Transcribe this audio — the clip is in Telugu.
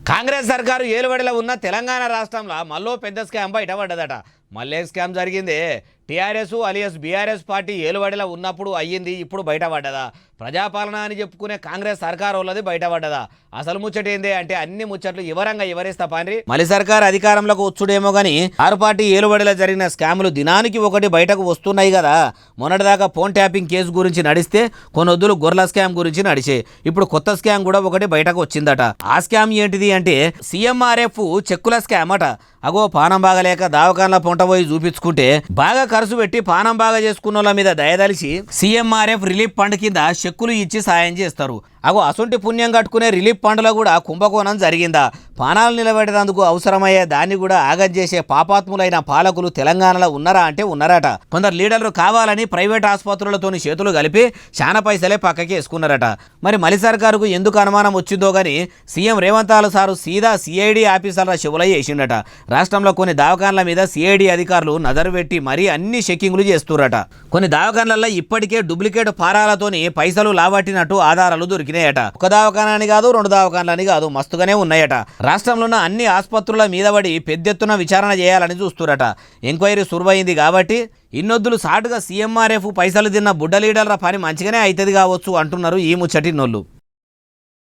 కాంగ్రెస్ సర్కారు ఏలుబడిలో ఉన్న తెలంగాణ రాష్ట్రంలో మళ్ళీ పెద్ద స్కామ్ బయటపడ్డదట. మళ్ళీ స్కామ్ జరిగింది. టీఆర్ఎస్ అలియస్ బీఆర్ఎస్ పార్టీ ఏలుబడిలో ఉన్నప్పుడు అయ్యింది, ఇప్పుడు బయటపడ్డదా? ప్రజాపాలన అని చెప్పుకునే కాంగ్రెస్ సర్కారు వాళ్ళది బయటపడ్డదా? అసలు ముచ్చటేంది అంటే అన్ని ముచ్చట్లు వివరంగా వివరిస్తా పాండ్రి. మళ్ళీ సర్కారు అధికారంలోకి వచ్చుడేమో గానీ ఆరు పార్టీ ఏలుబడిలో జరిగిన స్కాములు దినానికి ఒకటి బయటకు వస్తున్నాయి కదా. మొన్నటిదాకా ఫోన్ ట్యాపింగ్ కేసు గురించి నడిస్తే కొనొద్దులు గొర్రెల స్కామ్ గురించి నడిచే, ఇప్పుడు కొత్త స్కామ్ కూడా ఒకటి బయటకు వచ్చిందట. ఆ స్కామ్ ఏంటిది అంటే సీఎంఆర్ఎఫ్ చెక్కుల స్కామ్ అట. అగో పానం బాగలేక దావకాన్ల పొంట పోయి చూపించుకుంటే బాగా ఖర్చు పెట్టి పానం బాగా చేసుకున్న వాళ్ళ మీద దయదలిచి సీఎంఆర్ఎఫ్ రిలీఫ్ ఫండ్ కింద చెక్కులు ఇచ్చి సాయం చేస్తారు. అగో అసొంటి పుణ్యం కట్టుకునే రిలీఫ్ ఫండ్లో కూడా కుంభకోణం జరిగిందా? పానాలు నిలబెట్టేందుకు అవసరమయ్యే దాన్ని కూడా ఆగం చేసే పాపాత్ములైన పాలకులు తెలంగాణలో ఉన్నారా అంటే ఉన్నారట. కొందరు లీడర్లు కావాలని ప్రైవేట్ ఆసుపత్రులతోని చేతులు కలిపి చాలా పైసలే పక్కకి వేసుకున్నారట. మరి మలి సర్కారుకు ఎందుకు అనుమానం వచ్చిందో గానీ సీఎం రేవంత్ సారు సీదా సిఐడి ఆఫీసర్ల శివులై చేసిండట. రాష్ట్రంలో కొన్ని దవాఖాన్ల మీద సిఐడి అధికారులు నజరు పెట్టి మరీ అన్ని చెక్కింగ్లు చేస్తురట. కొన్ని దవాఖాన్లలో ఇప్పటికే డూప్లికేట్ ఫారాలతోని పైసలు లావట్టినట్టు ఆధారాలు దొరికినాయట. ఒక దవాఖానాని కాదు, రెండు దవాఖాన్లని కాదు, మస్తుగానే ఉన్నాయట. రాష్ట్రంలో ఉన్న అన్ని ఆసుపత్రుల మీద పడి పెద్దెత్తున విచారణ చేయాలని చూస్తురట. ఎంక్వైరీ సురువైంది కాబట్టి ఇన్నొద్దులు సాటుగా సీఎంఆర్ఎఫ్ పైసలు తిన్న బుడ్డ లీడర్ల పని మంచిగానే అవుతుంది కావచ్చు అంటున్నారు ఈ ముచ్చటినోళ్ళు.